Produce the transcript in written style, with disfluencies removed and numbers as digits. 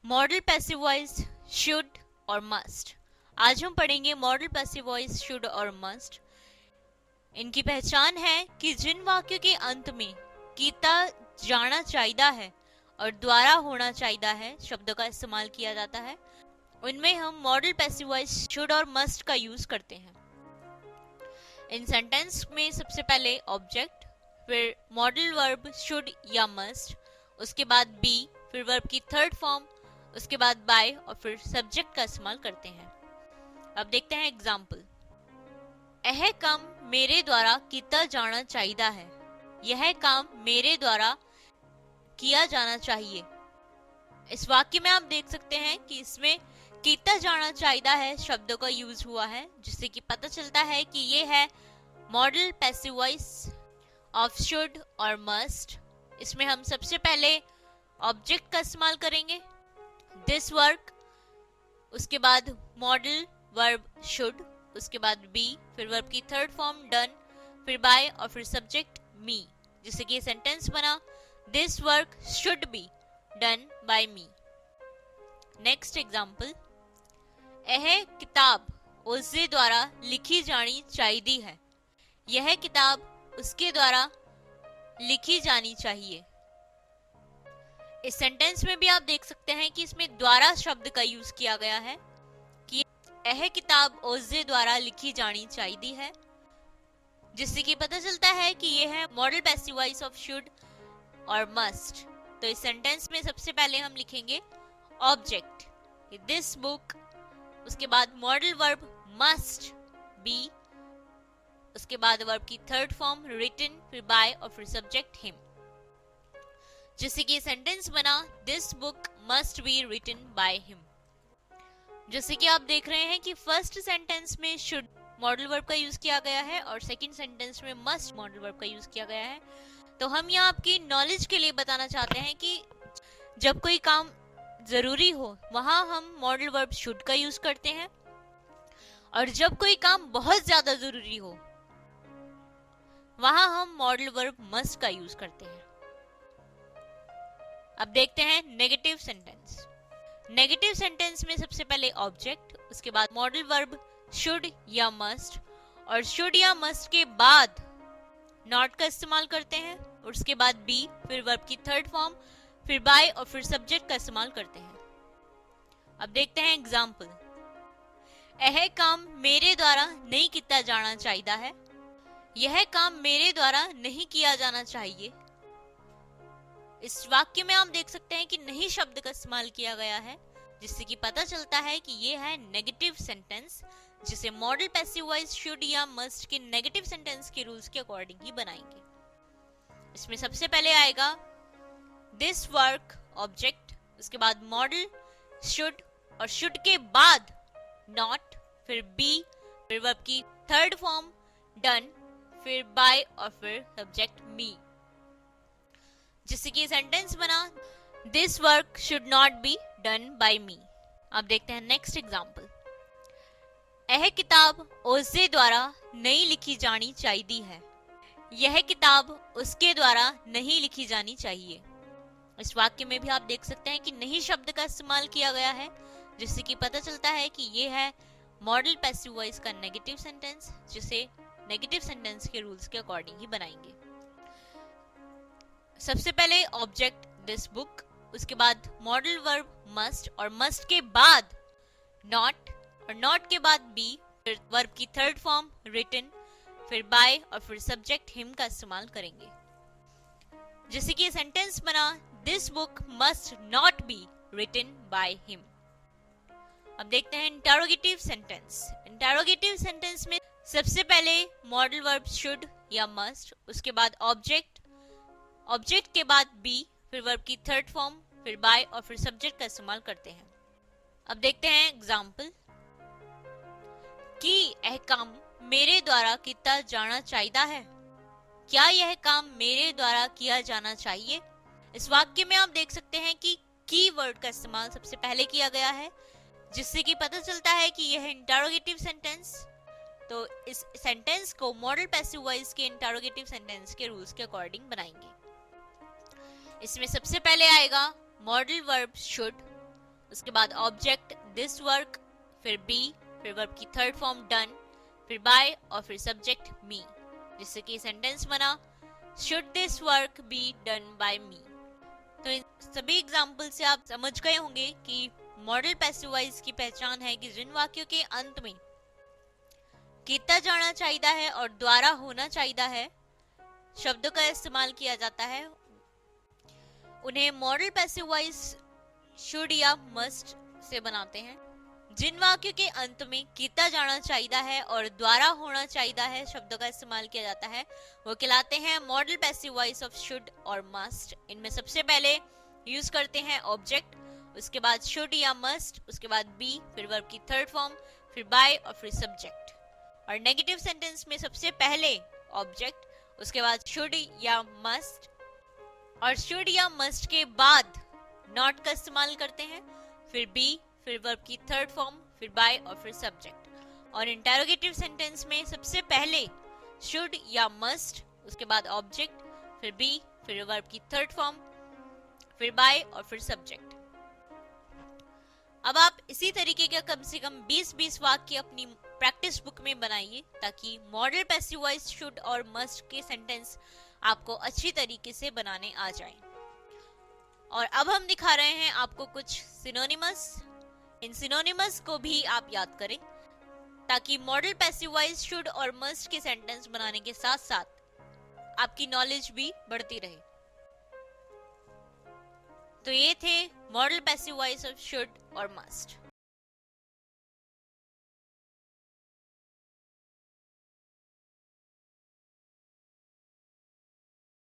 Model passive voice should और must. आज हम पढ़ेंगे मॉडल पैसिव वॉइस शुड और मस्ट। इनकी पहचान है कि जिन वाक्यों के अंत में कीता जाना चाहिए है और द्वारा होना चाहिए है शब्दों का इस्तेमाल किया जाता है, उनमें हम मॉडल पैसिव वॉइस शुड और मस्ट का यूज करते हैं। इन सेंटेंस में सबसे पहले ऑब्जेक्ट, फिर मॉडल वर्ब शुड या मस्ट, उसके बाद बी, फिर वर्ब की थर्ड फॉर्म, उसके बाद बाय और फिर सब्जेक्ट का इस्तेमाल करते हैं। अब देखते हैं एग्जाम्पल। यह काम मेरे द्वारा किया जाना चाहिए है। यह काम मेरे द्वारा किया जाना चाहिए। इस वाक्य में आप देख सकते हैं कि इसमें किया जाना चाहिए है शब्दों का यूज हुआ है, जिससे कि पता चलता है कि ये है model passive voice of should और मस्ट। इसमें हम सबसे पहले ऑब्जेक्ट का इस्तेमाल करेंगे, दिस वर्क, उसके बाद मॉडल वर्ब शुड, उसके बाद बी, फिर वर्ब की थर्ड फॉर्म डन, फिर बाय और फिर सब्जेक्ट मी, जिससे कि सेंटेंस बना this work should be done by me. Next example. यह किताब उसके द्वारा लिखी जानी चाहिए है। यह किताब उसके द्वारा लिखी जानी चाहिए। इस सेंटेंस में भी आप देख सकते हैं कि इसमें द्वारा शब्द का यूज किया गया है कि यह किताब उसके द्वारा लिखी जानी चाहिए है, जिससे कि पता चलता है कि यह है model passive voice of should और मस्ट। तो इस सेंटेंस में सबसे पहले हम लिखेंगे ऑब्जेक्ट दिस बुक, उसके बाद मॉडल वर्ब मस्ट बी, उसके बाद वर्ब की थर्ड फॉर्म रिटन, फिर बाय और फिर सब्जेक्ट हिम, जिससे कि सेंटेंस बना this book must be written by him. जैसे कि आप देख रहे हैं कि फर्स्ट सेंटेंस में शुड मॉडल वर्ब का यूज किया गया है और सेकंड सेंटेंस में मस्ट मॉडल वर्ब का यूज किया गया है। तो हम यहाँ आपकी नॉलेज के लिए बताना चाहते हैं कि जब कोई काम जरूरी हो वहां हम मॉडल वर्ब शुड का यूज करते हैं, और जब कोई काम बहुत ज्यादा जरूरी हो वहां हम मॉडल वर्ब मस्ट का यूज करते हैं। अब देखते हैं नेगेटिव सेंटेंस। नेगेटिव सेंटेंस में सबसे पहले ऑब्जेक्ट, उसके बाद मॉडल वर्ब शुड या मस्ट, और शुड या मस्ट के बाद नॉट का इस्तेमाल करते हैं, और उसके बाद बी, फिर वर्ब की थर्ड फॉर्म, फिर बाय और फिर सब्जेक्ट का इस्तेमाल करते हैं। अब देखते हैं एग्जाम्पल। यह काम मेरे द्वारा नहीं किया जाना चाहिए है। यह काम मेरे द्वारा नहीं किया जाना चाहिए। इस वाक्य में आप देख सकते हैं कि नहीं शब्द का इस्तेमाल किया गया है, जिससे कि पता चलता है कि ये है नेगेटिव सेंटेंस, जिसे मॉडल पैसिव वॉइस शुड या मस्ट के नेगेटिव सेंटेंस के रूल्स के अकॉर्डिंग ही बनाएंगे। इसमें सबसे पहले आएगा दिस वर्क ऑब्जेक्ट, उसके बाद मॉडल शुड, और शुड के बाद नॉट, फिर बी, फिर वर्ब की थर्ड फॉर्म डन, फिर बाय और फिर सब्जेक्ट मी, जिससे कि सेंटेंस बना this work should not be done by me. अब देखते हैं नेक्स्ट एग्जांपल। यह किताब उसके द्वारा नहीं लिखी जानी चाहिए है। यह किताब उसके द्वारा नहीं लिखी जानी चाहिए। इस वाक्य में भी आप देख सकते हैं कि नहीं शब्द का इस्तेमाल किया गया है, जिससे कि पता चलता है कि यह है मॉडल पैसिव वॉइस का नेगेटिव सेंटेंस, जिसे नेगेटिव सेंटेंस के रूल्स के अकॉर्डिंग ही बनाएंगे। सबसे पहले ऑब्जेक्ट दिस बुक, उसके बाद मॉडल वर्ब मस्ट, और मस्ट के बाद नॉट, और नॉट के बाद बी, फिर वर्ब की थर्ड फॉर्म रिटन, फिर बाय और फिर सब्जेक्ट हिम का इस्तेमाल करेंगे, जिससे कि सेंटेंस बना this book must not be written by him. अब देखते हैं इंटरोगेटिव सेंटेंस। इंटरोगेटिव सेंटेंस में सबसे पहले मॉडल वर्ब शुड या मस्ट, उसके बाद ऑब्जेक्ट, ऑब्जेक्ट के बाद बी, फिर वर्ब की थर्ड फॉर्म, फिर बाय और फिर सब्जेक्ट का इस्तेमाल करते हैं। अब देखते हैं एग्जाम्पल कि यह काम मेरे द्वारा किया जाना चाहिए है। क्या यह काम मेरे द्वारा किया जाना चाहिए? इस वाक्य में आप देख सकते हैं कि की वर्ड का इस्तेमाल सबसे पहले किया गया है, जिससे कि पता चलता है कि यह इंटरोगेटिव सेंटेंस। तो इस सेंटेंस को मॉडल पैसिव वॉइस के इंटरोगेटिव सेंटेंस के रूल्स के अकॉर्डिंग बनाएंगे। इसमें सबसे पहले आएगा मॉडल वर्ब शुड, उसके बाद ऑब्जेक्ट दिस वर्क, फिर बी, फिर वर्ब की थर्ड फॉर्म डन, फिर बाय और फिर सब्जेक्ट मी, जिससे कि सेंटेंस बना should this work be done by me. तो इन सभी एग्जाम्पल से आप समझ गए होंगे कि मॉडल पैसिव वॉइस की पहचान है कि जिन वाक्यों के अंत में किया जाना चाहिए है और द्वारा होना चाहिए है शब्दों का इस्तेमाल किया जाता है, उन्हें मॉडल पैसिव वॉइस शुड या मस्ट से बनाते हैं। जिन वाक्यों के अंत में किया जाना चाहिए है और द्वारा होना चाहिए है शब्दों का इस्तेमाल किया जाता है वो कहलाते हैं model passive voice of should और मस्ट। इनमें सबसे पहले यूज करते हैं ऑब्जेक्ट, उसके बाद शुड या मस्ट, उसके बाद बी, फिर वर्ब की थर्ड फॉर्म, फिर बाय और फिर सब्जेक्ट। और नेगेटिव सेंटेंस में सबसे पहले ऑब्जेक्ट, उसके बाद शुड या मस्ट, और शुड या मस्ट के बाद नॉट का इस्तेमाल करते हैं, फिर बी, फिर वर्ब की थर्ड फॉर्म, फिर बाय और फिर सब्जेक्ट। और इंटेरोगेटिव सेंटेंस में सबसे पहले शुड या मस्ट, उसके बाद ऑब्जेक्ट, फिर बी, फिर वर्ब की थर्ड फॉर्म, फिर बाय और फिर सब्जेक्ट। अब आप इसी तरीके का कम से कम 20-20 वाक्य अपनी प्रैक्टिस बुक में बनाइए ताकि मॉडल पैसिव वॉइस शुड और मस्ट के सेंटेंस आपको अच्छी तरीके से बनाने आ जाएं। और अब हम दिखा रहे हैं आपको कुछ सिनोनिमस। इन सिनोनिमस को भी आप याद करें ताकि मॉडल पैसिव वॉइस शुड और मस्ट के सेंटेंस बनाने के साथ साथ आपकी नॉलेज भी बढ़ती रहे। तो ये थे model passive voice of should और मस्ट।